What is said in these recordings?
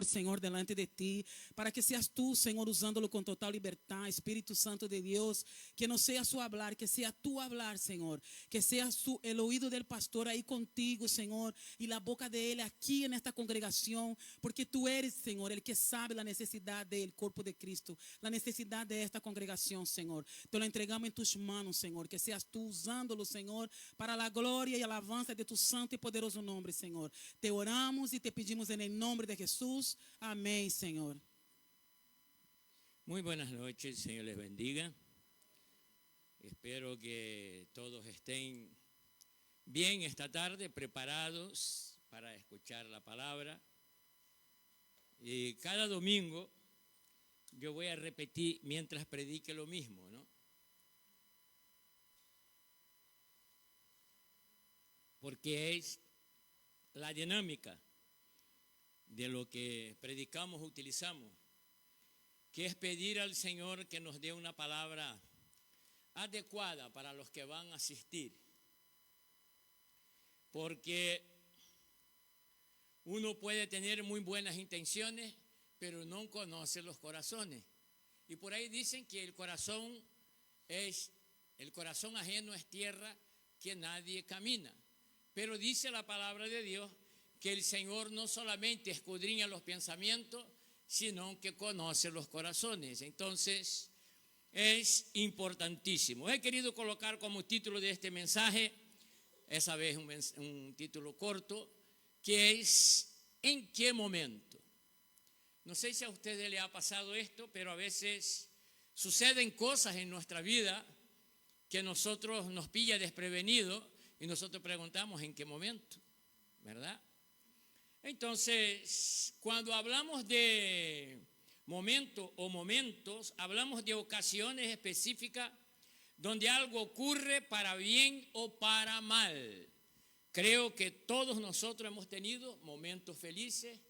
Señor, delante de ti, para que seas tú, Señor, usándolo con total libertad, Espíritu Santo de Dios, que no sea su hablar, que sea tú hablar, Señor, que sea el oído del pastor ahí contigo, Señor, y la boca de él aquí en esta congregación, porque tú eres, Señor, el que sabe la necesidad del cuerpo de Cristo, la necesidad de esta congregación, Señor. Te lo entregamos en tus manos, Señor, que seas tú usándolo, Señor, para la gloria y alabanza de tu santo y poderoso nombre, Señor. Te oramos y te pedimos en el nombre de Jesús. Amén, Señor. Muy buenas noches, Señor les bendiga. Espero que todos estén bien esta tarde, preparados para escuchar la palabra. Y cada domingo yo voy a repetir mientras predique lo mismo, ¿no? Porque es la dinámica de lo que predicamos, utilizamos, que es pedir al Señor que nos dé una palabra adecuada para los que van a asistir. Porque uno puede tener muy buenas intenciones, pero no conoce los corazones. Y por ahí dicen que el corazón ajeno es tierra que nadie camina. Pero dice la palabra de Dios que el Señor no solamente escudriña los pensamientos, sino que conoce los corazones. Entonces, es importantísimo. He querido colocar como título de este mensaje, esa vez un título corto, que es ¿en qué momento? No sé si a ustedes le ha pasado esto, pero a veces suceden cosas en nuestra vida que nosotros nos pilla desprevenido y nosotros preguntamos ¿en qué momento? ¿Verdad? Entonces, cuando hablamos de momento o momentos, hablamos de ocasiones específicas donde algo ocurre para bien o para mal. Creo que todos nosotros hemos tenido momentos felices,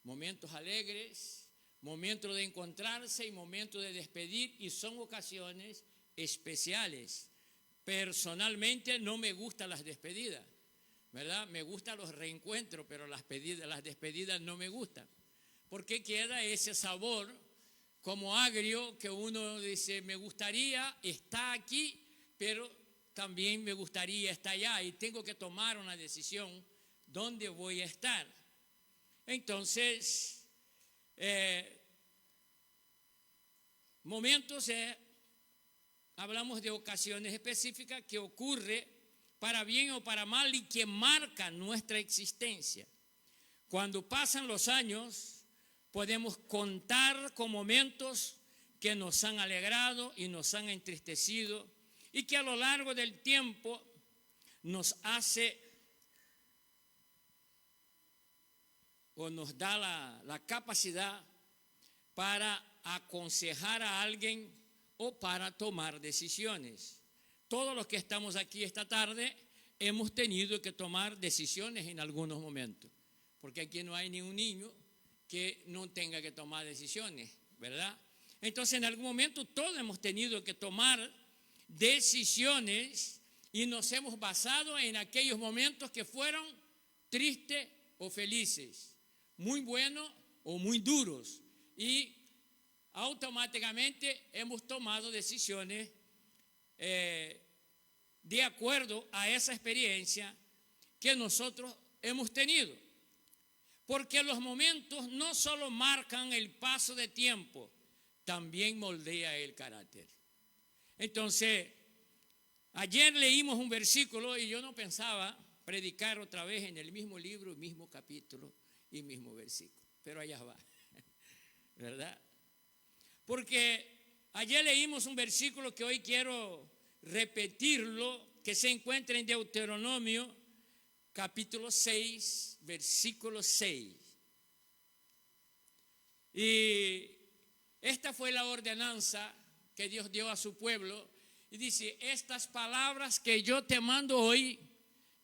momentos alegres, momentos de encontrarse y momentos de despedir, y son ocasiones especiales. Personalmente no me gustan las despedidas, ¿verdad? Me gustan los reencuentros, pero las despedidas no me gustan, porque queda ese sabor como agrio que uno dice, me gustaría estar aquí, pero también me gustaría estar allá y tengo que tomar una decisión dónde voy a estar. Entonces, hablamos de ocasiones específicas que ocurre para bien o para mal y que marcan nuestra existencia. Cuando pasan los años, podemos contar con momentos que nos han alegrado y nos han entristecido y que a lo largo del tiempo nos hace o nos da la capacidad para aconsejar a alguien o para tomar decisiones. Todos los que estamos aquí esta tarde hemos tenido que tomar decisiones en algunos momentos, porque aquí no hay ni un niño que no tenga que tomar decisiones, ¿verdad? Entonces, en algún momento todos hemos tenido que tomar decisiones y nos hemos basado en aquellos momentos que fueron tristes o felices, muy buenos o muy duros, y automáticamente hemos tomado decisiones de acuerdo a esa experiencia que nosotros hemos tenido. Porque los momentos no solo marcan el paso de tiempo, también moldea el carácter. Entonces, ayer leímos un versículo y yo no pensaba predicar otra vez en el mismo libro, mismo capítulo y mismo versículo, pero allá va, ¿verdad? Porque ayer leímos un versículo que hoy quiero repetirlo, que se encuentra en Deuteronomio capítulo 6, versículo 6. Y esta fue la ordenanza que Dios dio a su pueblo. Y dice, estas palabras que yo te mando hoy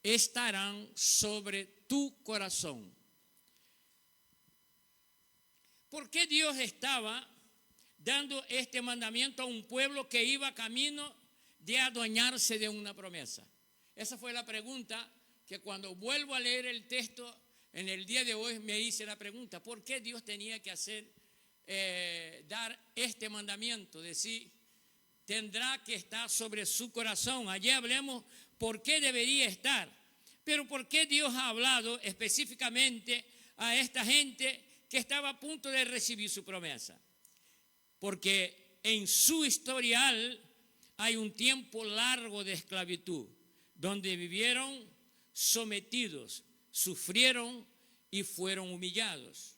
estarán sobre tu corazón. ¿Por qué Dios estaba dando este mandamiento a un pueblo que iba camino de adueñarse de una promesa? Esa fue la pregunta que cuando vuelvo a leer el texto En el día de hoy me hice la pregunta, ¿por qué Dios tenía que dar este mandamiento? Decir, tendrá que estar sobre su corazón. Allí hablemos por qué debería estar. Pero ¿por qué Dios ha hablado específicamente a esta gente que estaba a punto de recibir su promesa? Porque en su historial hay un tiempo largo de esclavitud, donde vivieron sometidos, sufrieron y fueron humillados.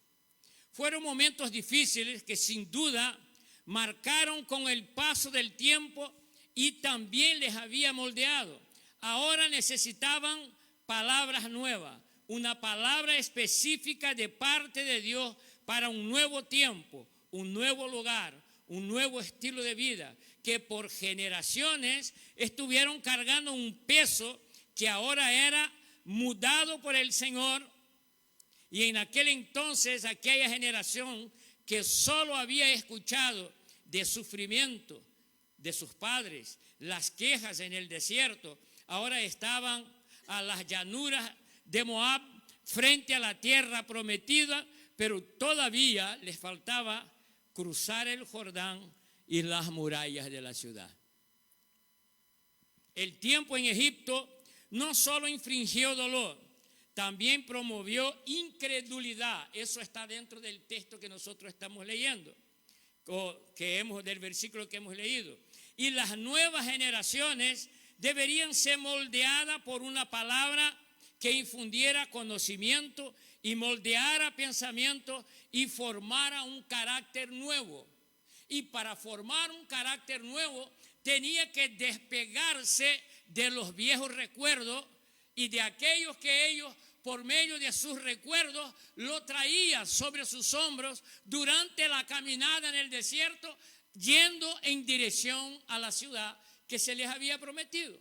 Fueron momentos difíciles que sin duda marcaron con el paso del tiempo y también les había moldeado. Ahora necesitaban palabras nuevas, una palabra específica de parte de Dios para un nuevo tiempo, un nuevo lugar, un nuevo estilo de vida, que por generaciones estuvieron cargando un peso que ahora era mudado por el Señor. Y en aquel entonces, aquella generación que solo había escuchado de sufrimiento de sus padres, las quejas en el desierto, ahora estaban a las llanuras de Moab, frente a la tierra prometida, pero todavía les faltaba cruzar el Jordán y las murallas de la ciudad. El tiempo en Egipto no solo infringió dolor, también promovió incredulidad. Eso está dentro del texto que nosotros estamos leyendo, del versículo que hemos leído. Y las nuevas generaciones deberían ser moldeadas por una palabra que infundiera conocimiento y moldeara pensamiento y formara un carácter nuevo. Y para formar un carácter nuevo tenía que despegarse de los viejos recuerdos y de aquellos que ellos, por medio de sus recuerdos, lo traían sobre sus hombros durante la caminada en el desierto, yendo en dirección a la ciudad que se les había prometido.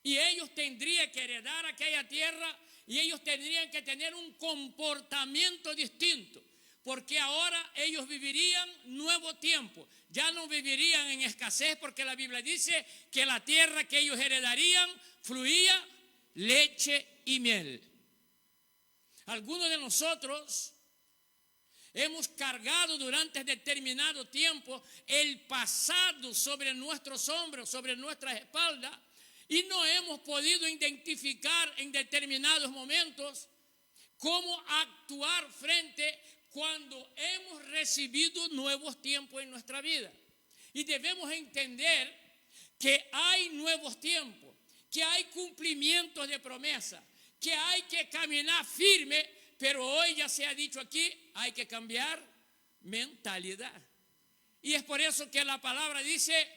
Y ellos tendrían que heredar aquella tierra y ellos tendrían que tener un comportamiento distinto, porque ahora ellos vivirían nuevo tiempo. Ya no vivirían en escasez, porque la Biblia dice que la tierra que ellos heredarían fluía leche y miel. Algunos de nosotros hemos cargado durante determinado tiempo el pasado sobre nuestros hombros, sobre nuestras espaldas, y no hemos podido identificar en determinados momentos cómo actuar frente cuando hemos recibido nuevos tiempos en nuestra vida. Y debemos entender que hay nuevos tiempos, que hay cumplimientos de promesa, que hay que caminar firme, pero hoy ya se ha dicho aquí, hay que cambiar mentalidad. Y es por eso que la palabra dice,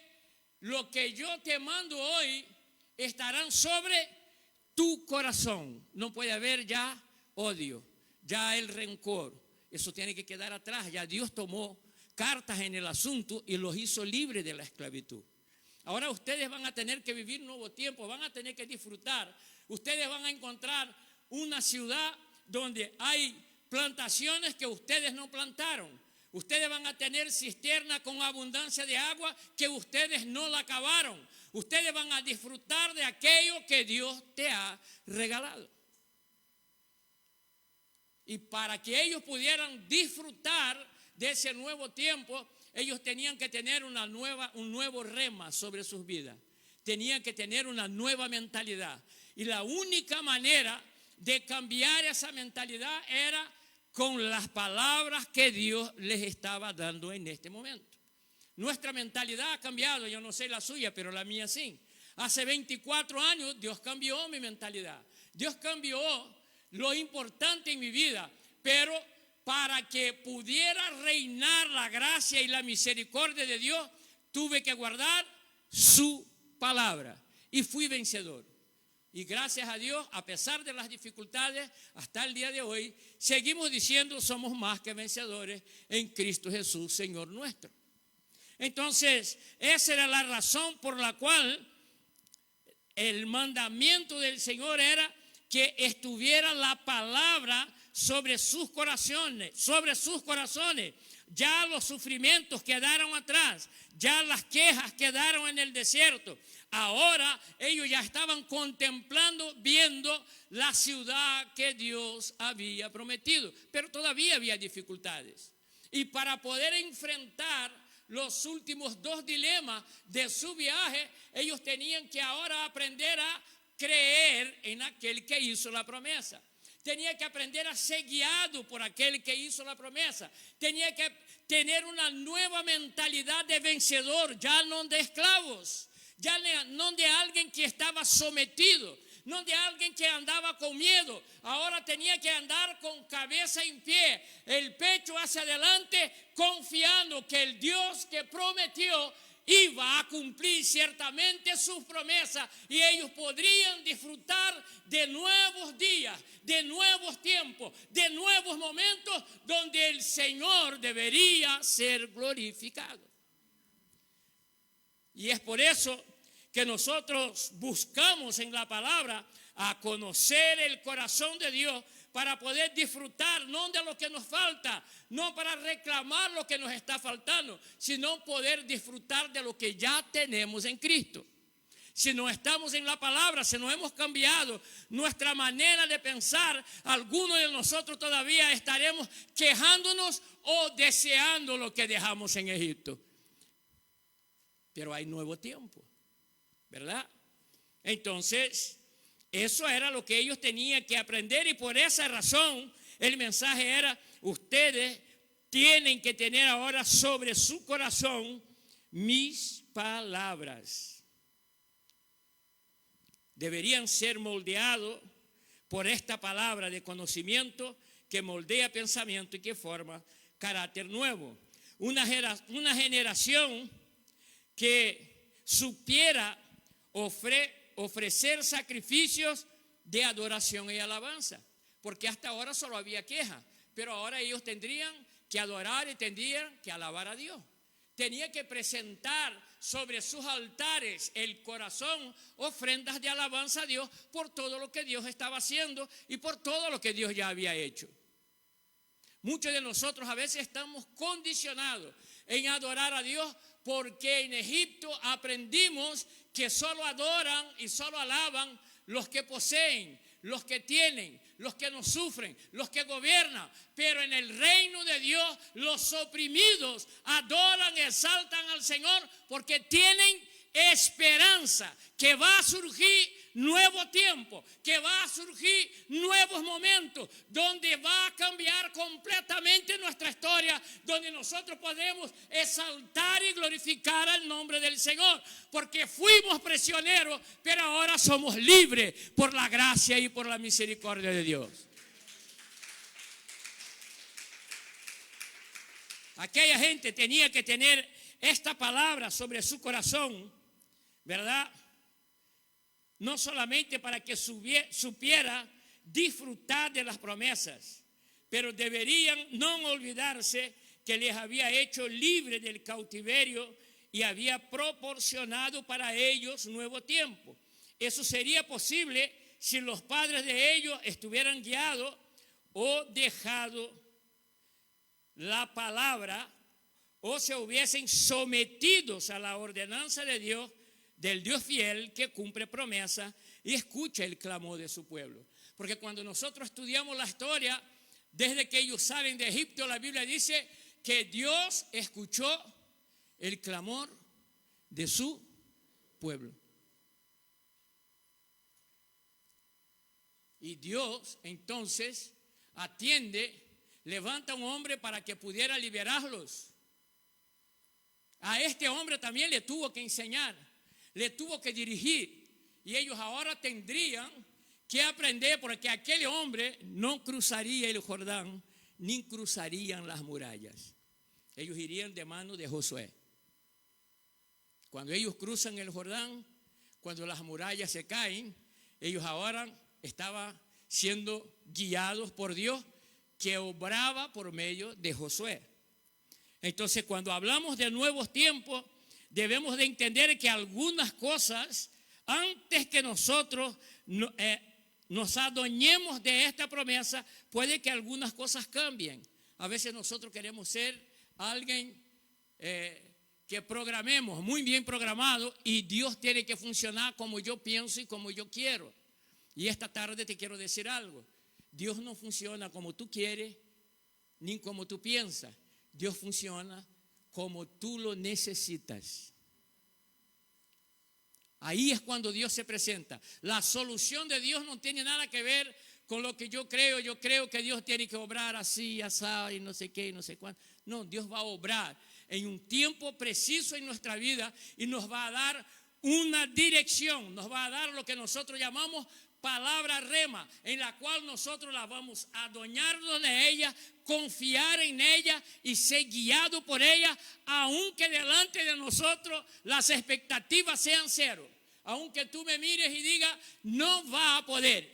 lo que yo te mando hoy estarán sobre tu corazón. No puede haber ya odio, ya el rencor. Eso tiene que quedar atrás. Ya Dios tomó cartas en el asunto y los hizo libres de la esclavitud. Ahora ustedes van a tener que vivir un nuevo tiempo, van a tener que disfrutar. Ustedes van a encontrar una ciudad donde hay plantaciones que ustedes no plantaron. Ustedes van a tener cisterna con abundancia de agua que ustedes no la cavaron. Ustedes van a disfrutar de aquello que Dios te ha regalado. Y para que ellos pudieran disfrutar de ese nuevo tiempo, ellos tenían que tener un nuevo rema sobre sus vidas. Tenían que tener una nueva mentalidad. Y la única manera de cambiar esa mentalidad era con las palabras que Dios les estaba dando en este momento. Nuestra mentalidad ha cambiado, yo no sé la suya, pero la mía sí. Hace 24 años Dios cambió mi mentalidad. Dios cambió lo importante en mi vida, pero para que pudiera reinar la gracia y la misericordia de Dios, tuve que guardar su palabra y fui vencedor. Y gracias a Dios, a pesar de las dificultades, hasta el día de hoy, seguimos diciendo somos más que vencedores en Cristo Jesús, Señor nuestro. Entonces, esa era la razón por la cual el mandamiento del Señor era que estuviera la palabra sobre sus corazones, Ya los sufrimientos quedaron atrás, ya las quejas quedaron en el desierto. Ahora ellos ya estaban contemplando, viendo la ciudad que Dios había prometido, pero todavía había dificultades. Y para poder enfrentar los últimos 2 dilemas de su viaje, ellos tenían que ahora aprender a creer en aquel que hizo la promesa. Tenía que aprender a ser guiado por aquel que hizo la promesa. Tenía que tener una nueva mentalidad de vencedor, ya no de esclavos, ya no de alguien que estaba sometido, no de alguien que andaba con miedo. Ahora tenía que andar con cabeza en pie, el pecho hacia adelante, confiando que el Dios que prometió iba a cumplir ciertamente sus promesas, y ellos podrían disfrutar de nuevos días, de nuevos tiempos, de nuevos momentos donde el Señor debería ser glorificado. Y es por eso que nosotros buscamos en la palabra a conocer el corazón de Dios, para poder disfrutar no de lo que nos falta, no para reclamar lo que nos está faltando, sino poder disfrutar de lo que ya tenemos en Cristo. Si no estamos en la palabra, si no hemos cambiado nuestra manera de pensar, algunos de nosotros todavía estaremos quejándonos o deseando lo que dejamos en Egipto. Pero hay nuevo tiempo, ¿verdad? Entonces, eso era lo que ellos tenían que aprender, y por esa razón el mensaje era: ustedes tienen que tener ahora sobre su corazón mis palabras. Deberían ser moldeados por esta palabra de conocimiento que moldea pensamiento y que forma carácter nuevo. Una generación que supiera ofrecer sacrificios de adoración y alabanza, porque hasta ahora solo había queja, pero ahora ellos tendrían que adorar y tendrían que alabar a Dios. Tenía que presentar sobre sus altares el corazón ofrendas de alabanza a Dios por todo lo que Dios estaba haciendo y por todo lo que Dios ya había hecho. Muchos de nosotros a veces estamos condicionados en adorar a Dios porque en Egipto aprendimos que solo adoran y solo alaban los que poseen, los que tienen, los que no sufren, los que gobiernan. Pero en el reino de Dios los oprimidos adoran y exaltan al Señor porque tienen esperanza que va a surgir nuevo tiempo, que va a surgir nuevos momentos, donde va a cambiar completamente nuestra historia, donde nosotros podemos exaltar y glorificar al nombre del Señor, porque fuimos prisioneros, pero ahora somos libres por la gracia y por la misericordia de Dios. Aquella gente tenía que tener esta palabra sobre su corazón, ¿verdad? No solamente para que supiera disfrutar de las promesas, pero deberían no olvidarse que les había hecho libre del cautiverio y había proporcionado para ellos nuevo tiempo. Eso sería posible si los padres de ellos estuvieran guiados o dejado la palabra, o se hubiesen sometidos a la ordenanza de Dios, del Dios fiel que cumple promesa y escucha el clamor de su pueblo. Porque cuando nosotros estudiamos la historia, desde que ellos salen de Egipto, la Biblia dice que Dios escuchó el clamor de su pueblo. Y Dios entonces atiende, levanta un hombre para que pudiera liberarlos. A este hombre también le tuvo que enseñar, le tuvo que dirigir, y ellos ahora tendrían que aprender, porque aquel hombre no cruzaría el Jordán ni cruzarían las murallas. Ellos irían de mano de Josué. Cuando ellos cruzan el Jordán, cuando las murallas se caen, ellos ahora estaban siendo guiados por Dios, que obraba por medio de Josué. Entonces, cuando hablamos de nuevos tiempos, debemos de entender que algunas cosas, antes que nosotros nos adueñemos de esta promesa, puede que algunas cosas cambien. A veces nosotros queremos ser alguien que programemos muy bien programado y Dios tiene que funcionar como yo pienso y como yo quiero. Y esta tarde te quiero decir algo. Dios no funciona como tú quieres ni como tú piensas. Dios funciona como tú lo necesitas. Ahí es cuando Dios se presenta. La solución de Dios no tiene nada que ver con lo que yo creo. Yo creo que Dios tiene que obrar así, así, y no sé qué, y no sé cuánto. No, Dios va a obrar en un tiempo preciso en nuestra vida y nos va a dar una dirección. Nos va a dar lo que nosotros llamamos palabra rema, en la cual nosotros la vamos a adueñarnos de ella, confiar en ella y ser guiado por ella, aunque delante de nosotros las expectativas sean cero. Aunque tú me mires y digas, no va a poder.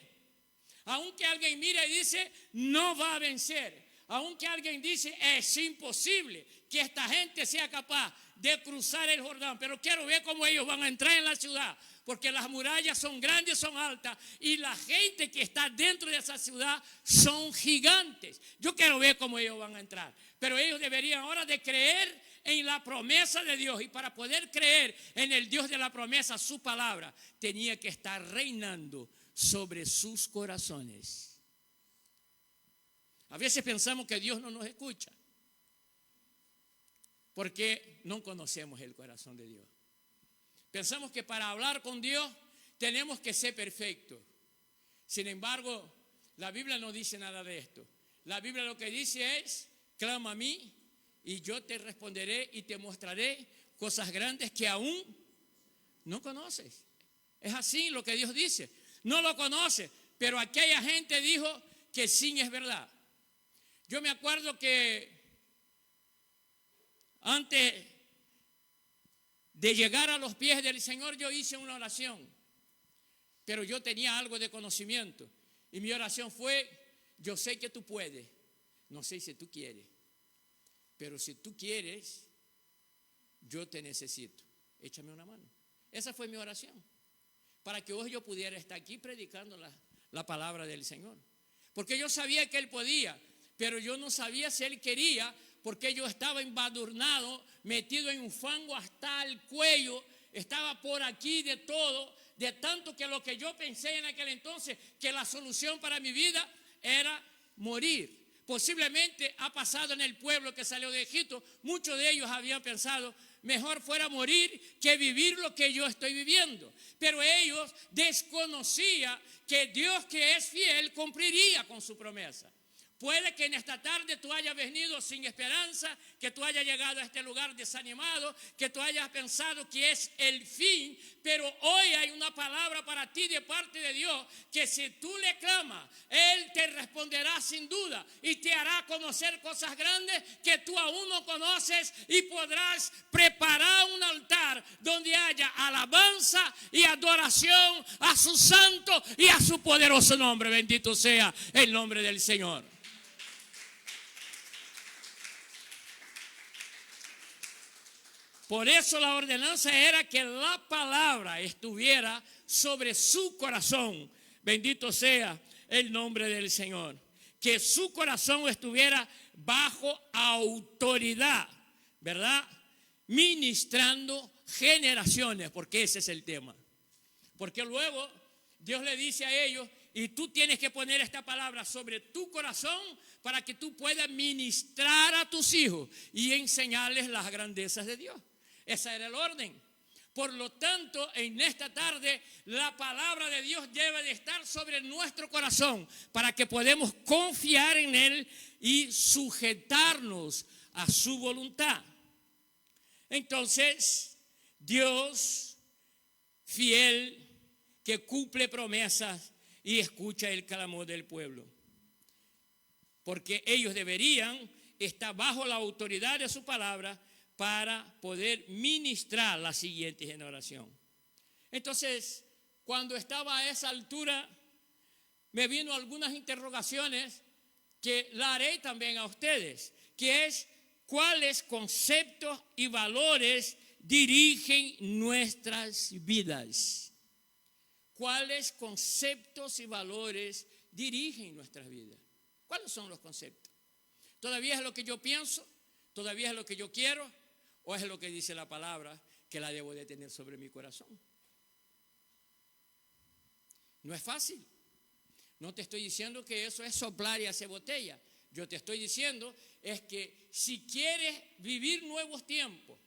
Aunque alguien mire y dice, no va a vencer. Aunque alguien dice, es imposible que esta gente sea capaz de cruzar el Jordán. Pero quiero ver cómo ellos van a entrar en la ciudad. Porque las murallas son grandes, son altas. Y la gente que está dentro de esa ciudad son gigantes. Yo quiero ver cómo ellos van a entrar. Pero ellos deberían ahora de creer en la promesa de Dios. Y para poder creer en el Dios de la promesa, su palabra tenía que estar reinando sobre sus corazones. A veces pensamos que Dios no nos escucha porque no conocemos el corazón de Dios. Pensamos que para hablar con Dios tenemos que ser perfectos. Sin embargo, la Biblia no dice nada de esto. La Biblia lo que dice es, clama a mí y yo te responderé y te mostraré cosas grandes que aún no conoces. Es así lo que Dios dice. No lo conoce, pero aquella gente dijo que sí es verdad. Yo me acuerdo que antes de llegar a los pies del Señor yo hice una oración, pero yo tenía algo de conocimiento y mi oración fue, yo sé que tú puedes, no sé si tú quieres, pero si tú quieres, yo te necesito, échame una mano. Esa fue mi oración, para que hoy yo pudiera estar aquí predicando la palabra del Señor, porque yo sabía que Él podía, pero yo no sabía si Él quería, porque yo estaba embadurnado, metido en un fango hasta el cuello, estaba por aquí de todo, de tanto que lo que yo pensé en aquel entonces, que la solución para mi vida era morir. Posiblemente ha pasado en el pueblo que salió de Egipto, muchos de ellos habían pensado, mejor fuera morir que vivir lo que yo estoy viviendo. Pero ellos desconocían que Dios, que es fiel, cumpliría con su promesa. Puede que en esta tarde tú hayas venido sin esperanza, que tú hayas llegado a este lugar desanimado, que tú hayas pensado que es el fin, pero hoy hay una palabra para ti de parte de Dios, que si tú le clamas, Él te responderá sin duda y te hará conocer cosas grandes que tú aún no conoces y podrás preparar un altar donde haya alabanza y adoración a su santo y a su poderoso nombre. Bendito sea el nombre del Señor. Por eso la ordenanza era que la palabra estuviera sobre su corazón. Bendito sea el nombre del Señor. Que su corazón estuviera bajo autoridad, ¿verdad? Ministrando generaciones, porque ese es el tema. Porque luego Dios le dice a ellos, y tú tienes que poner esta palabra sobre tu corazón para que tú puedas ministrar a tus hijos y enseñarles las grandezas de Dios. Ese era el orden. Por lo tanto, en esta tarde, la palabra de Dios debe de estar sobre nuestro corazón para que podamos confiar en Él y sujetarnos a su voluntad. Entonces, Dios fiel, que cumple promesas y escucha el clamor del pueblo. Porque ellos deberían estar bajo la autoridad de su palabra para poder ministrar la siguiente generación. Entonces, cuando estaba a esa altura, me vino algunas interrogaciones que la haré también a ustedes, que es, ¿cuáles conceptos y valores dirigen nuestras vidas? ¿Cuáles conceptos y valores dirigen nuestras vidas? ¿Cuáles son los conceptos? ¿Todavía es lo que yo pienso? ¿Todavía es lo que yo quiero? ¿O es lo que dice la palabra que la debo de tener sobre mi corazón? No es fácil. No te estoy diciendo que eso es soplar y hacer botella. Yo te estoy diciendo es que si quieres vivir nuevos tiempos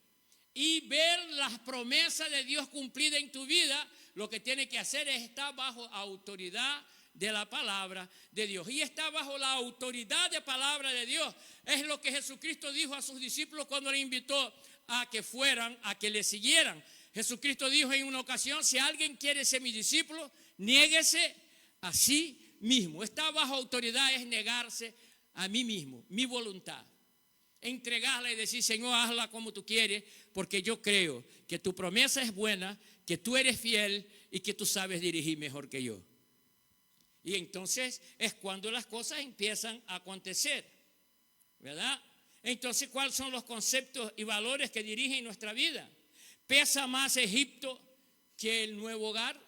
y ver las promesas de Dios cumplidas en tu vida, lo que tienes que hacer es estar bajo autoridad de la palabra de Dios. Y estar bajo la autoridad de palabra de Dios es lo que Jesucristo dijo a sus discípulos cuando le invitó a que fueran, a que le siguieran. Jesucristo dijo en una ocasión: si alguien quiere ser mi discípulo, niéguese a sí mismo. Estar bajo autoridad es negarse a mí mismo, mi voluntad. Entregarla y decir: Señor, hazla como tú quieres, porque yo creo que tu promesa es buena, que tú eres fiel y que tú sabes dirigir mejor que yo. Y entonces es cuando las cosas empiezan a acontecer, ¿verdad? Entonces, ¿cuáles son los conceptos y valores que dirigen nuestra vida? ¿Pesa más Egipto que el nuevo hogar?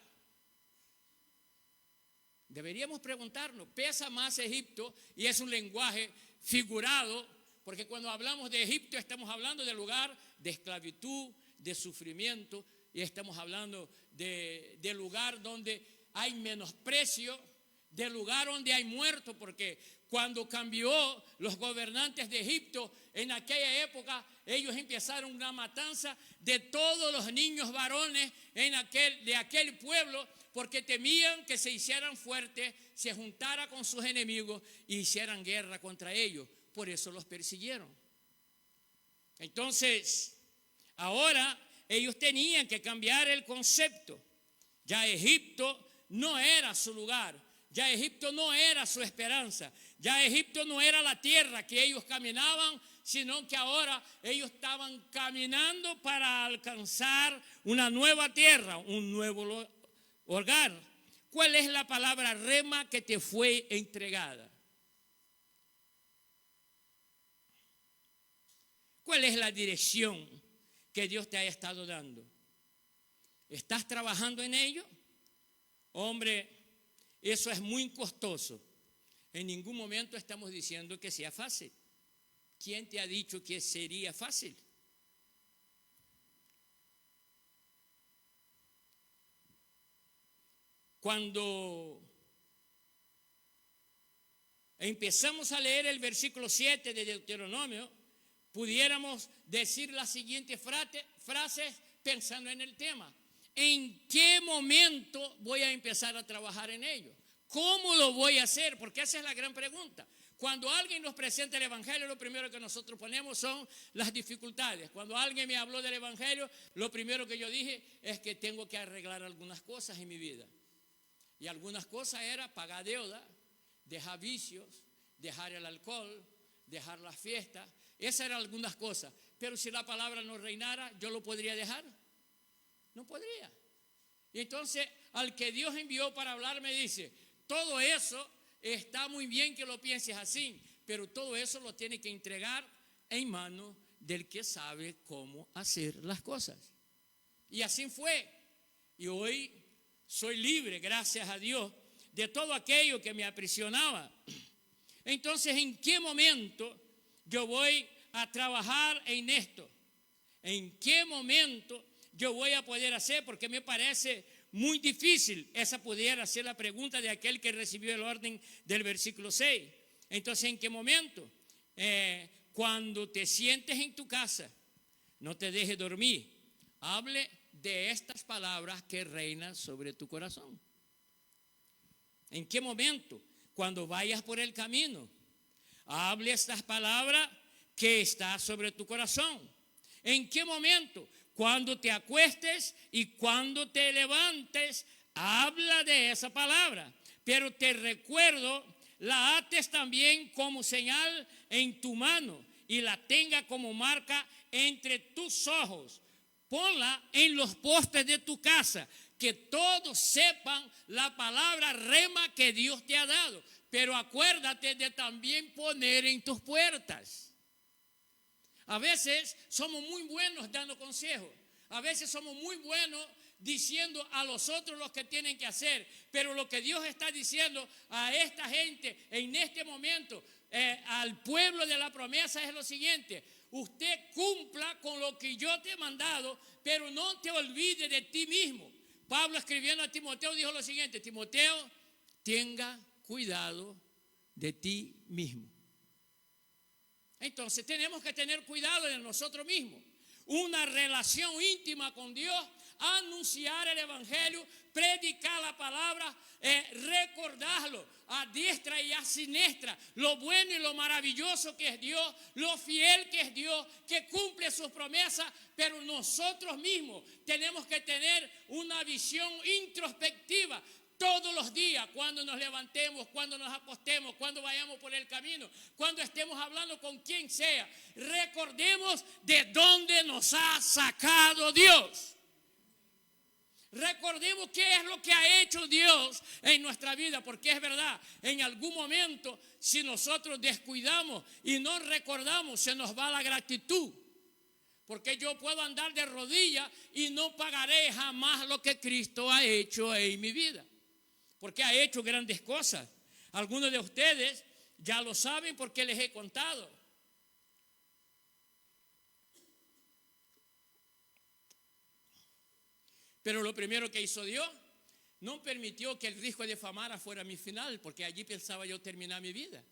Deberíamos preguntarnos, ¿pesa más Egipto? Y es un lenguaje figurado, porque cuando hablamos de Egipto estamos hablando del lugar de esclavitud, de sufrimiento, y estamos hablando del lugar donde hay menosprecio, del lugar donde hay muertos, porque cuando cambió los gobernantes de Egipto en aquella época, ellos empezaron una matanza de todos los niños varones de aquel pueblo, porque temían que se hicieran fuertes, se juntara con sus enemigos y hicieran guerra contra ellos. Por eso los persiguieron. Entonces, ahora ellos tenían que cambiar el concepto. Ya Egipto no era su lugar, ya Egipto no era su esperanza, ya Egipto no era la tierra que ellos caminaban, sino que ahora ellos estaban caminando para alcanzar una nueva tierra, un nuevo hogar. ¿Cuál es la palabra rema que te fue entregada? ¿Cuál es la dirección que Dios te ha estado dando? ¿Estás trabajando en ello? Hombre, eso es muy costoso. En ningún momento estamos diciendo que sea fácil. ¿Quién te ha dicho que sería fácil? Cuando empezamos a leer el versículo 7 de Deuteronomio, pudiéramos decir la siguiente frase pensando en el tema: ¿en qué momento voy a empezar a trabajar en ello? ¿Cómo lo voy a hacer? Porque esa es la gran pregunta. Cuando alguien nos presenta el Evangelio, lo primero que nosotros ponemos son las dificultades. Cuando alguien me habló del Evangelio, lo primero que yo dije es que tengo que arreglar algunas cosas en mi vida. Y algunas cosas era pagar deuda, dejar vicios, dejar el alcohol, dejar las fiestas. Esas eran algunas cosas. Pero si la palabra no reinara, ¿yo lo podría dejar? No podría. Y entonces al que Dios envió para hablar me dice: todo eso está muy bien que lo pienses así, pero todo eso lo tiene que entregar en manos del que sabe cómo hacer las cosas. Y así fue. Y hoy soy libre, gracias a Dios, de todo aquello que me aprisionaba. Entonces, ¿en qué momento yo voy a trabajar en esto? ¿En qué momento yo voy a poder hacer? Porque me parece muy difícil. Esa pudiera ser la pregunta de aquel que recibió el orden del versículo 6. Entonces, ¿en qué momento? Cuando te sientes en tu casa, no te dejes dormir, hable de estas palabras que reinan sobre tu corazón. ¿En qué momento? Cuando vayas por el camino, hable estas palabras que están sobre tu corazón. ¿En qué momento? Cuando te acuestes y cuando te levantes, habla de esa palabra. Pero te recuerdo, la ates también como señal en tu mano y la tenga como marca entre tus ojos. Ponla en los postes de tu casa, que todos sepan la palabra rema que Dios te ha dado. Pero acuérdate de también poner en tus puertas. A veces somos muy buenos dando consejos. A veces somos muy buenos diciendo a los otros lo que tienen que hacer. Pero lo que Dios está diciendo a esta gente en este momento: al pueblo de la promesa es lo siguiente: usted cumpla con lo que yo te he mandado, pero no te olvides de ti mismo. Pablo, escribiendo a Timoteo, dijo lo siguiente: Timoteo, tenga cuidado de ti mismo. Entonces tenemos que tener cuidado de nosotros mismos, una relación íntima con Dios, anunciar el evangelio, predicar la palabra, recordarlo a diestra y a siniestra, lo bueno y lo maravilloso que es Dios, lo fiel que es Dios, que cumple sus promesas. Pero nosotros mismos tenemos que tener una visión introspectiva todos los días, cuando nos levantemos, cuando nos acostemos, cuando vayamos por el camino, cuando estemos hablando con quien sea. Recordemos de dónde nos ha sacado Dios. Recordemos qué es lo que ha hecho Dios en nuestra vida, porque es verdad, en algún momento, si nosotros descuidamos y no recordamos, se nos va la gratitud. Porque yo puedo andar de rodillas y no pagaré jamás lo que Cristo ha hecho en mi vida, porque ha hecho grandes cosas. Algunos de ustedes ya lo saben porque les he contado. Pero lo primero que hizo Dios, no permitió que el riesgo de Famara fuera mi final, porque allí pensaba yo terminar mi vida.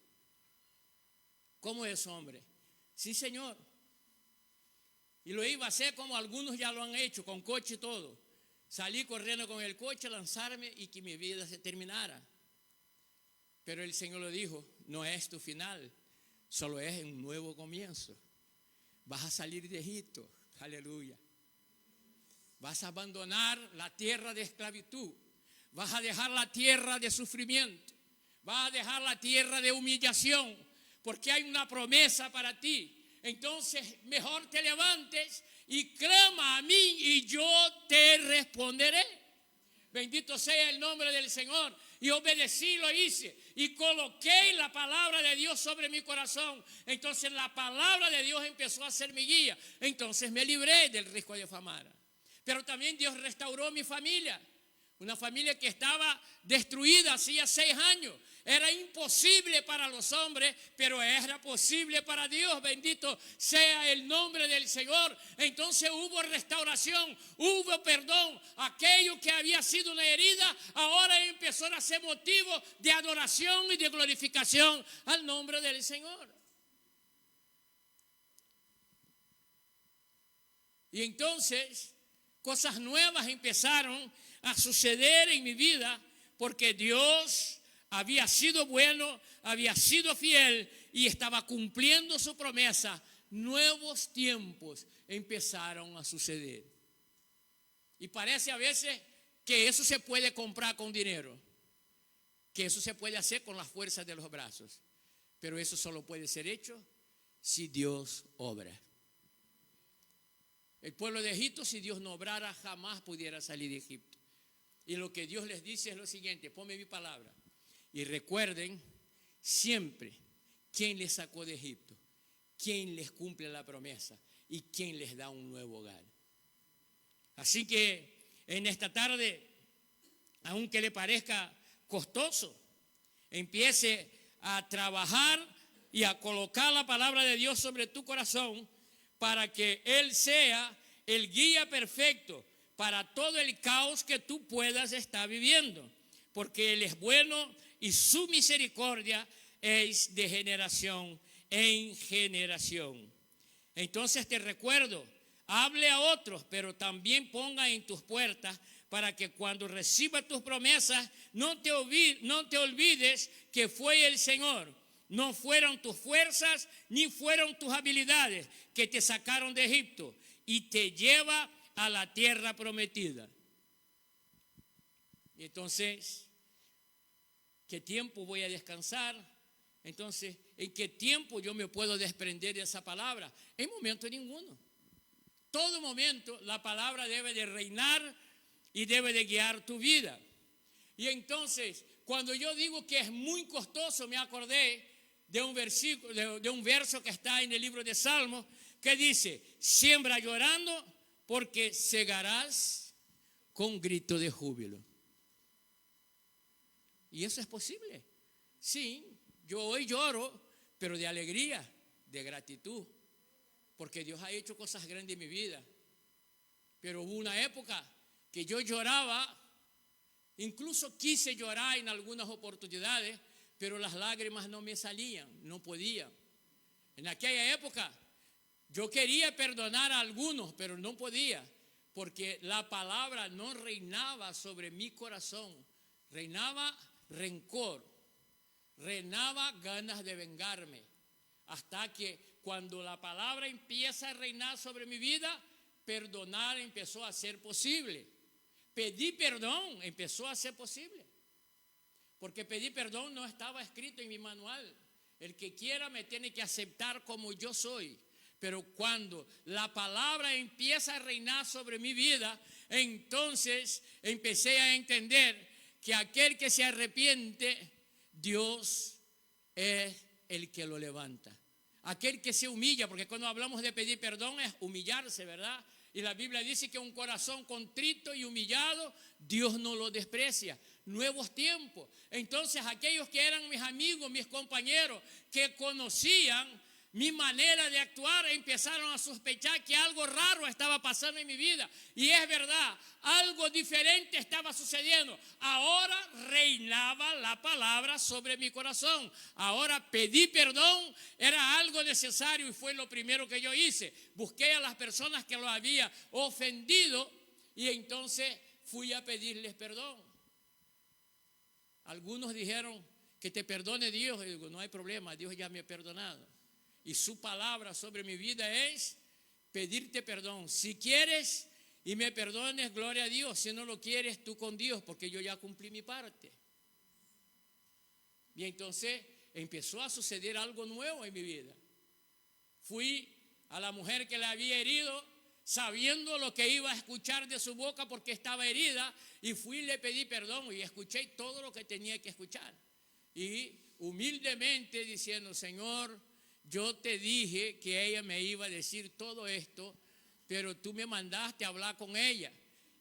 ¿Cómo es, hombre? Sí, Señor. Y lo iba a hacer como algunos ya lo han hecho, con coche y todo. Salí corriendo con el coche, lanzarme y que mi vida se terminara. Pero el Señor le dijo: no es tu final, solo es un nuevo comienzo. Vas a salir de Egipto, aleluya. Vas a abandonar la tierra de esclavitud, vas a dejar la tierra de sufrimiento, vas a dejar la tierra de humillación, porque hay una promesa para ti. Entonces mejor te levantes y clama a mí y yo te responderé. Bendito sea el nombre del Señor. Y obedecí, lo hice y coloqué la palabra de Dios sobre mi corazón. Entonces la palabra de Dios empezó a ser mi guía. Entonces me libré del riesgo de Famara. Pero también Dios restauró mi familia, una familia que estaba destruida hacía 6 años. Era imposible para los hombres, pero era posible para Dios. Bendito sea el nombre del Señor. Entonces hubo restauración, hubo perdón. Aquello que había sido una herida, ahora empezó a ser motivo de adoración y de glorificación al nombre del Señor. Y entonces cosas nuevas empezaron a suceder en mi vida, porque Dios había sido bueno, había sido fiel y estaba cumpliendo su promesa. Nuevos tiempos empezaron a suceder. Y parece a veces que eso se puede comprar con dinero, que eso se puede hacer con las fuerzas de los brazos, pero eso solo puede ser hecho si Dios obra. El pueblo de Egipto, si Dios no obrara, jamás pudiera salir de Egipto. Y lo que Dios les dice es lo siguiente: ponme mi palabra y recuerden siempre quién les sacó de Egipto, quién les cumple la promesa y quién les da un nuevo hogar. Así que en esta tarde, aunque le parezca costoso, empiece a trabajar y a colocar la palabra de Dios sobre tu corazón, para que Él sea el guía perfecto para todo el caos que tú puedas estar viviendo, porque Él es bueno y su misericordia es de generación en generación. Entonces te recuerdo, hable a otros, pero también ponga en tus puertas, para que cuando recibas tus promesas no te olvides que fue el Señor. No fueron tus fuerzas ni fueron tus habilidades que te sacaron de Egipto y te lleva a la tierra prometida. Y entonces, ¿qué tiempo voy a descansar? Entonces, ¿en qué tiempo yo me puedo desprender de esa palabra? En momento ninguno. Todo momento la palabra debe de reinar y debe de guiar tu vida. Y entonces, cuando yo digo que es muy costoso, me acordé de un versículo, de un verso que está en el libro de Salmos, que dice: siembra llorando porque segarás con grito de júbilo. ¿Y eso es posible? Sí, yo hoy lloro, pero de alegría, de gratitud, porque Dios ha hecho cosas grandes en mi vida. Pero hubo una época que yo lloraba, incluso quise llorar en algunas oportunidades, pero las lágrimas no me salían, no podía. En aquella época yo quería perdonar a algunos, pero no podía, porque la palabra no reinaba sobre mi corazón. Reinaba rencor, reinaba ganas de vengarme, hasta que cuando la palabra empieza a reinar sobre mi vida, perdonar empezó a ser posible. Pedir perdón empezó a ser posible, porque pedir perdón no estaba escrito en mi manual. El que quiera me tiene que aceptar como yo soy. Pero cuando la palabra empieza a reinar sobre mi vida, entonces empecé a entender que aquel que se arrepiente, Dios es el que lo levanta. Aquel que se humilla, porque cuando hablamos de pedir perdón es humillarse, ¿verdad? Y la Biblia dice que un corazón contrito y humillado, Dios no lo desprecia. Nuevos tiempos. Entonces aquellos que eran mis amigos, mis compañeros, que conocían mi manera de actuar, empezaron a sospechar que algo raro estaba pasando en mi vida. Y es verdad, algo diferente estaba sucediendo. Ahora reinaba la palabra sobre mi corazón. Ahora pedí perdón, era algo necesario y fue lo primero que yo hice. Busqué a las personas que lo había ofendido y entonces fui a pedirles perdón. Algunos dijeron que te perdone Dios. Y digo, no hay problema, Dios ya me ha perdonado. Y su palabra sobre mi vida es pedirte perdón. Si quieres y me perdones, gloria a Dios. Si no lo quieres, tú con Dios, porque yo ya cumplí mi parte. Y entonces empezó a suceder algo nuevo en mi vida. Fui a la mujer que le había herido, sabiendo lo que iba a escuchar de su boca porque estaba herida, y fui y le pedí perdón y escuché todo lo que tenía que escuchar. Y humildemente diciendo, Señor, yo te dije que ella me iba a decir todo esto, pero tú me mandaste a hablar con ella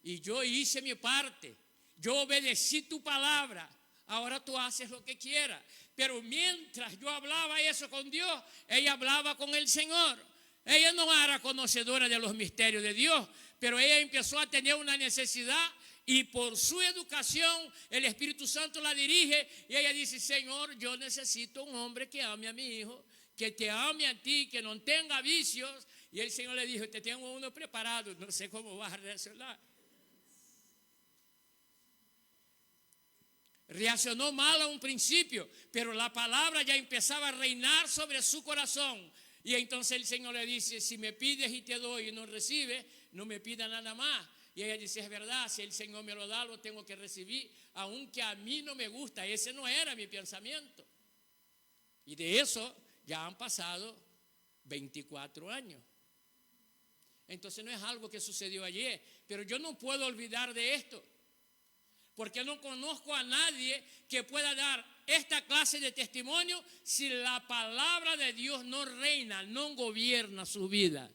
y yo hice mi parte, yo obedecí tu palabra, ahora tú haces lo que quieras. Pero mientras yo hablaba eso con Dios, ella hablaba con el Señor. Ella no era conocedora de los misterios de Dios, pero ella empezó a tener una necesidad y por su educación el Espíritu Santo la dirige y ella dice, Señor, yo necesito un hombre que ame a mi hijo, que te ame a ti, que no tenga vicios. Y el Señor le dijo, te tengo uno preparado, no sé cómo vas a reaccionar. Reaccionó mal a un principio, pero la palabra ya empezaba a reinar sobre su corazón. Y entonces el Señor le dice, si me pides y te doy y no recibes, no me pidas nada más. Y ella dice, es verdad, si el Señor me lo da, lo tengo que recibir, aunque a mí no me gusta. Ese no era mi pensamiento. Y de eso ya han pasado 24 años. Entonces no es algo que sucedió ayer, pero yo no puedo olvidar de esto, porque no conozco a nadie que pueda dar esta clase de testimonio si la palabra de Dios no reina, no gobierna su vida.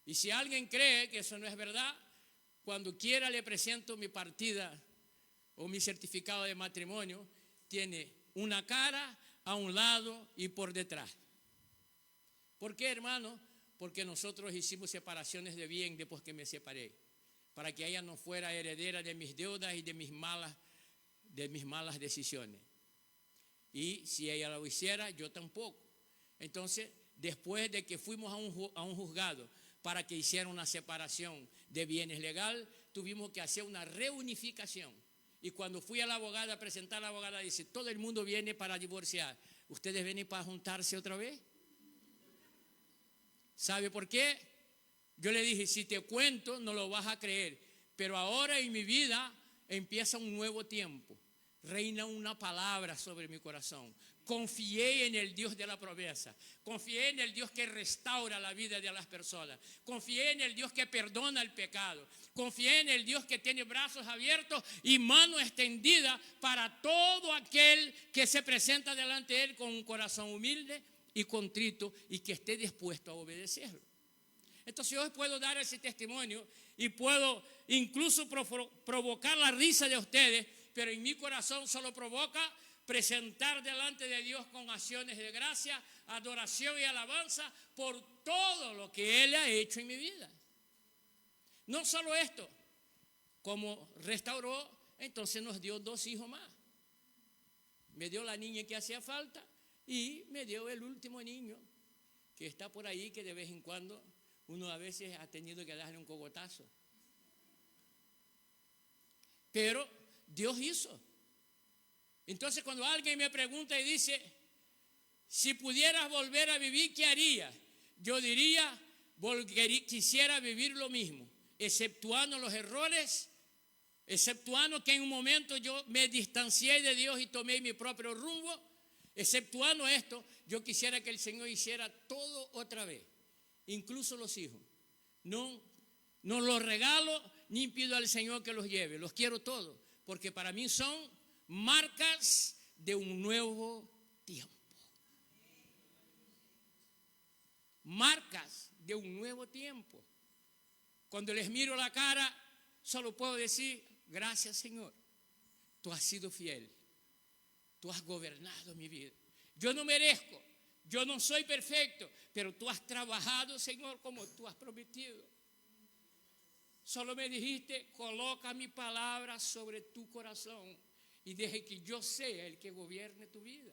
Y si alguien cree que eso no es verdad, cuando quiera le presento mi partida o mi certificado de matrimonio. Tiene una cara a un lado y por detrás. ¿Por qué, hermano? Porque nosotros hicimos separaciones de bien después que me separé, para que ella no fuera heredera de mis deudas y de mis malas decisiones. Y si ella lo hiciera, yo tampoco. Entonces, después de que fuimos a un juzgado para que hiciera una separación de bienes legal, tuvimos que hacer una reunificación. Y cuando fui a la abogada a presentar a la abogada, dice, todo el mundo viene para divorciar. ¿Ustedes vienen para juntarse otra vez? ¿Sabe por qué? Yo le dije, si te cuento, no lo vas a creer. Pero ahora en mi vida empieza un nuevo tiempo. Reina una palabra sobre mi corazón. Confié en el Dios de la promesa. Confié en el Dios que restaura la vida de las personas. Confié en el Dios que perdona el pecado. Confié en el Dios que tiene brazos abiertos y mano extendida para todo aquel que se presenta delante de Él con un corazón humilde y contrito y que esté dispuesto a obedecerlo. Entonces yo puedo dar ese testimonio y puedo incluso provocar la risa de ustedes, pero en mi corazón solo provoca presentar delante de Dios con acciones de gracia, adoración y alabanza por todo lo que Él ha hecho en mi vida. No solo esto, como restauró, entonces nos dio 2 hijos más. Me dio la niña que hacía falta y me dio el último niño que está por ahí, que de vez en cuando uno a veces ha tenido que darle un cogotazo. Pero Dios hizo. Entonces cuando alguien me pregunta y dice, si pudieras volver a vivir, ¿qué harías? Yo diría, quisiera vivir lo mismo, exceptuando los errores, exceptuando que en un momento yo me distancié de Dios y tomé mi propio rumbo, exceptuando esto, yo quisiera que el Señor hiciera todo otra vez, incluso los hijos. No los regalo ni pido al Señor que los lleve, los quiero todos, porque para mí son marcas de un nuevo tiempo. Marcas de un nuevo tiempo. Cuando les miro la cara, solo puedo decir, gracias Señor, tú has sido fiel, tú has gobernado mi vida. Yo no merezco, yo no soy perfecto, pero tú has trabajado, Señor, como tú has prometido. Solo me dijiste, coloca mi palabra sobre tu corazón y deje que yo sea el que gobierne tu vida.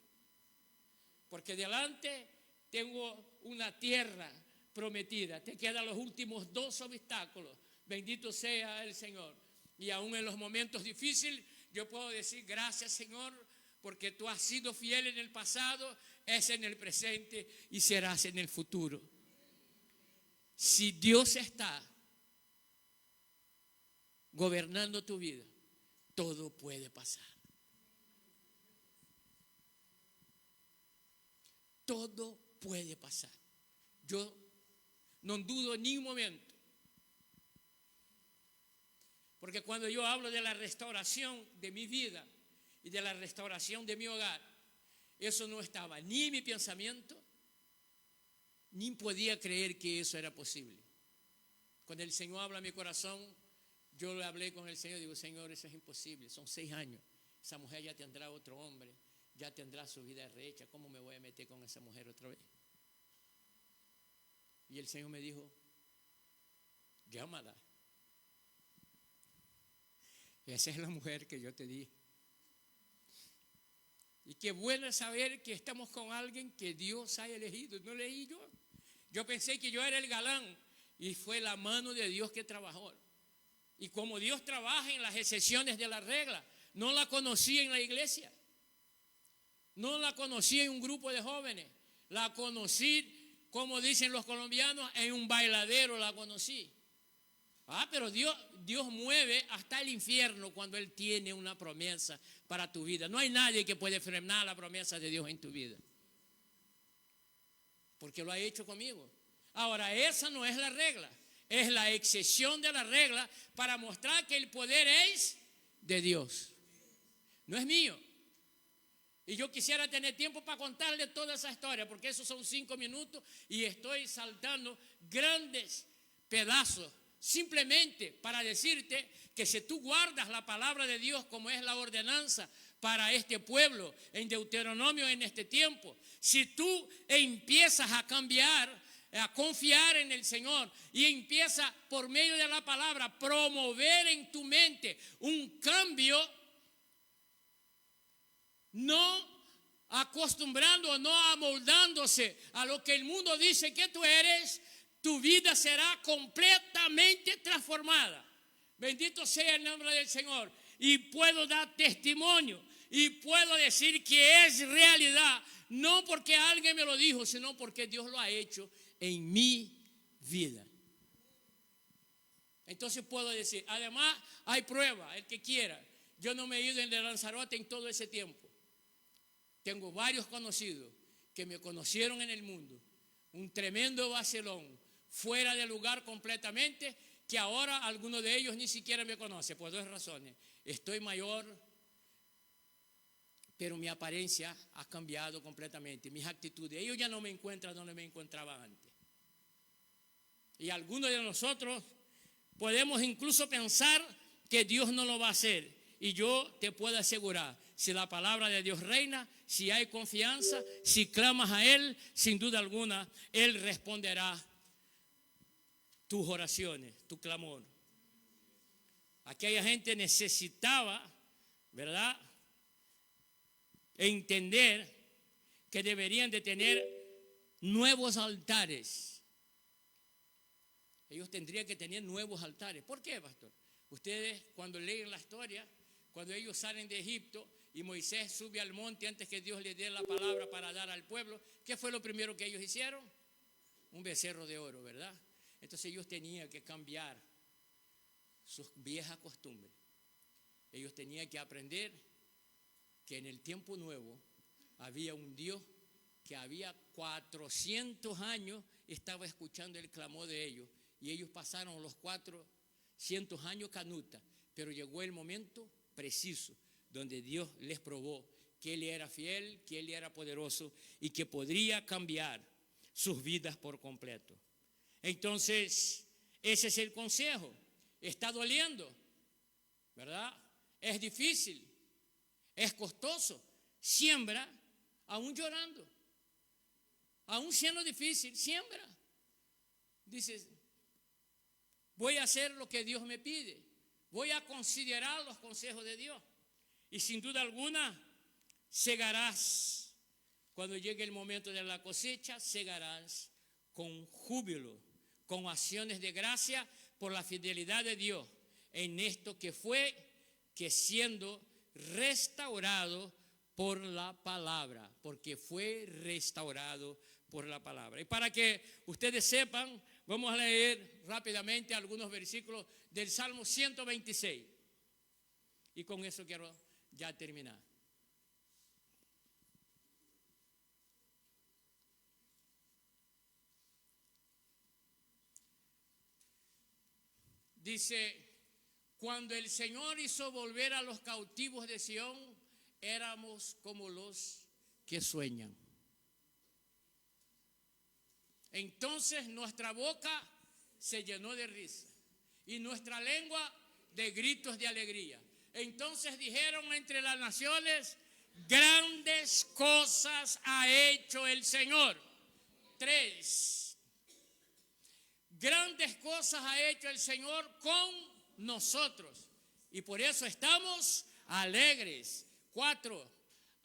Porque delante tengo una tierra prometida. Te quedan los últimos 2 obstáculos. Bendito sea el Señor. Y aún en los momentos difíciles, yo puedo decir gracias, Señor, porque tú has sido fiel en el pasado, es en el presente y serás en el futuro. Si Dios está gobernando tu vida, todo puede pasar. Todo puede pasar. Yo no dudo ni un momento. Porque cuando yo hablo de la restauración de mi vida y de la restauración de mi hogar, eso no estaba ni en mi pensamiento, ni podía creer que eso era posible. Cuando el Señor habla a mi corazón, yo le hablé con el Señor y digo, Señor, eso es imposible, son 6 años, esa mujer ya tendrá otro hombre, ya tendrá su vida rehecha, ¿cómo me voy a meter con esa mujer otra vez? Y el Señor me dijo, llámala. Esa es la mujer que yo te di. Y qué bueno es saber que estamos con alguien que Dios ha elegido. No leí yo. Yo pensé que yo era el galán y fue la mano de Dios que trabajó. Y como Dios trabaja en las excepciones de la regla, no la conocí en la iglesia. No la conocí en un grupo de jóvenes. La conocí, como dicen los colombianos, en un bailadero la conocí. Pero Dios mueve hasta el infierno cuando Él tiene una promesa para tu vida. No hay nadie que puede frenar la promesa de Dios en tu vida, porque lo ha hecho conmigo. Ahora, esa no es la regla, es la excepción de la regla para mostrar que el poder es de Dios, no es mío. Y yo quisiera tener tiempo para contarle toda esa historia, porque esos son 5 minutos y estoy saltando grandes pedazos. Simplemente para decirte que si tú guardas la palabra de Dios como es la ordenanza para este pueblo en Deuteronomio en este tiempo, si tú empiezas a cambiar, a confiar en el Señor y empiezas por medio de la palabra a promover en tu mente un cambio, no acostumbrando o no amoldándose a lo que el mundo dice que tú eres, tu vida será completamente transformada. Bendito sea el nombre del Señor. Y puedo dar testimonio y puedo decir que es realidad, no porque alguien me lo dijo, sino porque Dios lo ha hecho en mi vida. Entonces puedo decir, además hay prueba, el que quiera. Yo no me he ido de Lanzarote en todo ese tiempo. Tengo varios conocidos que me conocieron en el mundo. Un tremendo vacilón, fuera de lugar completamente, que ahora algunos de ellos ni siquiera me conocen, por 2 razones. Estoy mayor, pero mi apariencia ha cambiado completamente, mis actitudes. Ellos ya no me encuentran donde me encontraban antes. Y algunos de nosotros podemos incluso pensar que Dios no lo va a hacer. Y yo te puedo asegurar, si la palabra de Dios reina, si hay confianza, si clamas a Él, sin duda alguna, Él responderá tus oraciones, tu clamor. Aquella gente necesitaba, ¿verdad?, entender que deberían de tener nuevos altares. Ellos tendrían que tener nuevos altares. ¿Por qué, pastor? Ustedes cuando leen la historia, cuando ellos salen de Egipto y Moisés sube al monte antes que Dios les dé la palabra para dar al pueblo, ¿qué fue lo primero que ellos hicieron? Un becerro de oro, ¿verdad? Entonces ellos tenían que cambiar sus viejas costumbres. Ellos tenían que aprender que en el tiempo nuevo había un Dios que había 400 años estaba escuchando el clamor de ellos, y ellos pasaron los 400 años canuta, pero llegó el momento preciso donde Dios les probó que Él era fiel, que Él era poderoso y que podría cambiar sus vidas por completo. Entonces, ese es el consejo. Está doliendo, ¿verdad? Es difícil, es costoso. Siembra, aún llorando, aún siendo difícil, siembra. Dices, voy a hacer lo que Dios me pide, voy a considerar los consejos de Dios. Y sin duda alguna, segarás. Cuando llegue el momento de la cosecha, segarás con júbilo, con acciones de gracia por la fidelidad de Dios en esto que fue, que siendo restaurado por la palabra, porque fue restaurado por la palabra. Y para que ustedes sepan, vamos a leer rápidamente algunos versículos del Salmo 126. Y con eso quiero ya terminar. Dice, cuando el Señor hizo volver a los cautivos de Sión, éramos como los que sueñan. Entonces nuestra boca se llenó de risa y nuestra lengua de gritos de alegría. Entonces dijeron entre las naciones, grandes cosas ha hecho el Señor. 3. Grandes cosas ha hecho el Señor con nosotros y por eso estamos alegres. 4.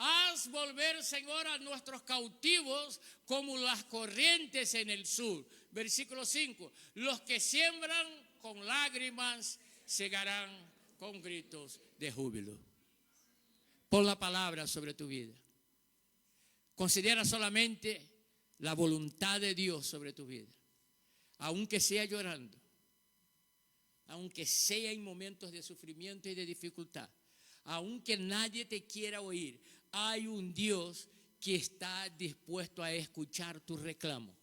Haz volver, Señor, a nuestros cautivos como las corrientes en el sur. Versículo 5. Los que siembran con lágrimas segarán con gritos de júbilo. Pon la palabra sobre tu vida. Considera solamente la voluntad de Dios sobre tu vida. Aunque sea llorando, aunque sea en momentos de sufrimiento y de dificultad, aunque nadie te quiera oír, hay un Dios que está dispuesto a escuchar tu reclamo.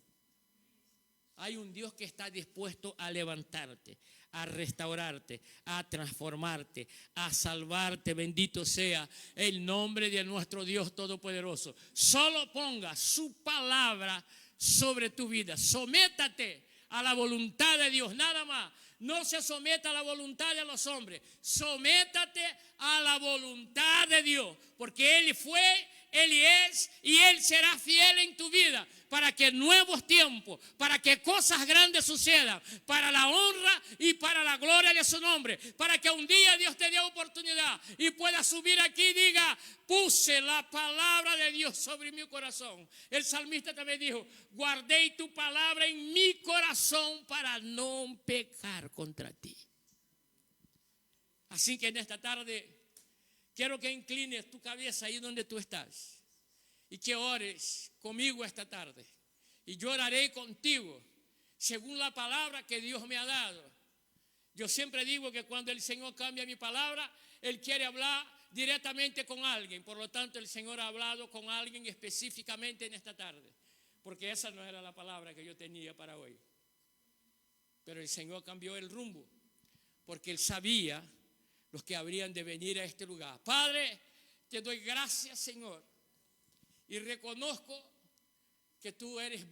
Hay un Dios que está dispuesto a levantarte, a restaurarte, a transformarte, a salvarte. Bendito sea el nombre de nuestro Dios Todopoderoso. Solo ponga su palabra sobre tu vida. Sométate a la voluntad de Dios, nada más. No se someta a la voluntad de los hombres. Sométate a la voluntad de Dios, porque Él fue, Él es y Él será fiel en tu vida para que nuevos tiempos, para que cosas grandes sucedan, para la honra y para la gloria de su nombre, para que un día Dios te dé oportunidad y puedas subir aquí y diga, puse la palabra de Dios sobre mi corazón. El salmista también dijo, guardé tu palabra en mi corazón para no pecar contra ti. Así que en esta tarde quiero que inclines tu cabeza ahí donde tú estás y que ores conmigo esta tarde. Y yo oraré contigo según la palabra que Dios me ha dado. Yo siempre digo que cuando el Señor cambia mi palabra, Él quiere hablar directamente con alguien. Por lo tanto, el Señor ha hablado con alguien específicamente en esta tarde, porque esa no era la palabra que yo tenía para hoy. Pero el Señor cambió el rumbo, porque Él sabía los que habrían de venir a este lugar. Padre, te doy gracias, Señor, y reconozco que tú eres